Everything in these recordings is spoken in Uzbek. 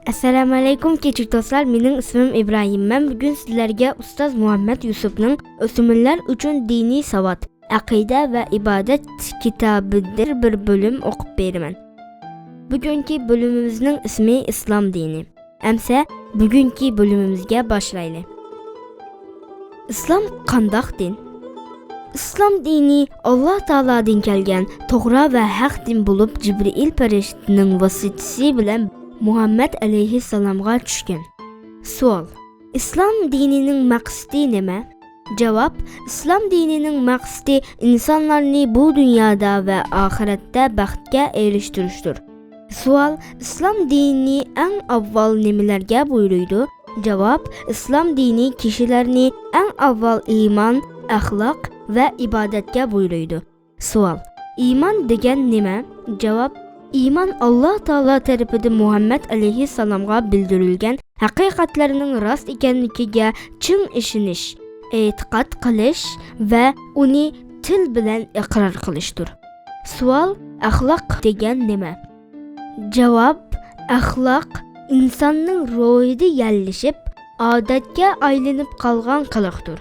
Assalamu alaykum küçük dostlar, benim ismim İbrahim. Ben bugün sizlerge Ustaz Muhammed Yusuf'nun Ösümünler üçün dini savat, akide ve ibadet kitabıdır bir bölüm okup berimen. Bugünkü bölümümüzün ismi İslam dini. Emse bugünkü bölümümüzge başlaylı. İslam qandaq din? İslam dini Allah Taala'dan kelgen, toğra ve haq din bulup Cibril Periştinin vasitesi bilen Muhammed aleyhisselam'a düşkün. Sual: İslam dininin maksidi neme? Cevap: İslam dininin maksidi insanlarını bu dünyada ve ahirette baxtga eriştiriştir. Sual: İslam dini en avval nemelerge buyuruydu? Cevap: İslam dini kişilerini en avval iman, ahlak ve ibadetge buyuruydu. Sual: İman degen neme? Cevap: İman Allah Taala tarafından Muhammed aleyhisselam'a bildirilgen hakikatlerinin rast ekenligiga çın işiniş, etiqat qilish ve onu til bilen iqrar qilishdir. Sual: ahlak degen neme? Cevap: ahlak insanın ruhida yerleşip adetge aylanıp qalgan qılıqdır.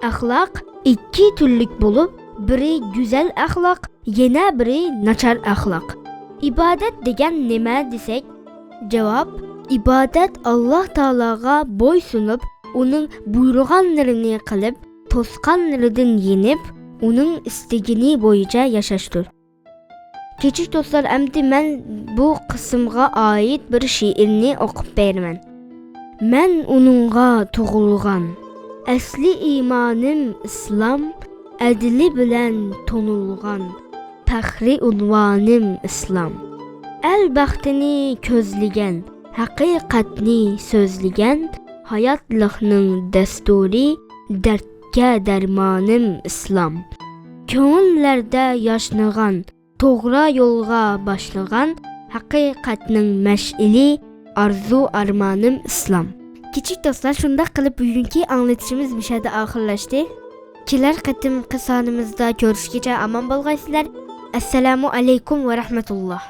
Ahlak iki türlük bulup, biri güzel ahlak, yine biri načar ahlak. İbadet degen neme desek? Cevap: ibadet Allah Taala'ga boy sunup, onun buyruğanlarını kılıp, toskanlarından yenip, onun istegini boyunca yaşaştır. Küçük dostlar, emdi ben bu kısımga ait bir şiirini okup bermen. Men onunğa toğulgan, asli imanım İslam, adli bilen tonulgan. Fəxri unvanım İslam. El baxtini közlügen, haqiqatni sözlügen, hayatlıqның desturi, dertke dermanım İslam. Köngüllərdə yaşnıgan, toğra yolga başlıgan, haqiqatның məş'ili, arzu armanım İslam. Küçük dostlar, şunda qılıp bugünkü anlatışımız müşahede ahırlaştı. Kiler qatım qısanımızda görüşkece aman bolğaysızlar. Esselamu aleykum ve rahmetullah.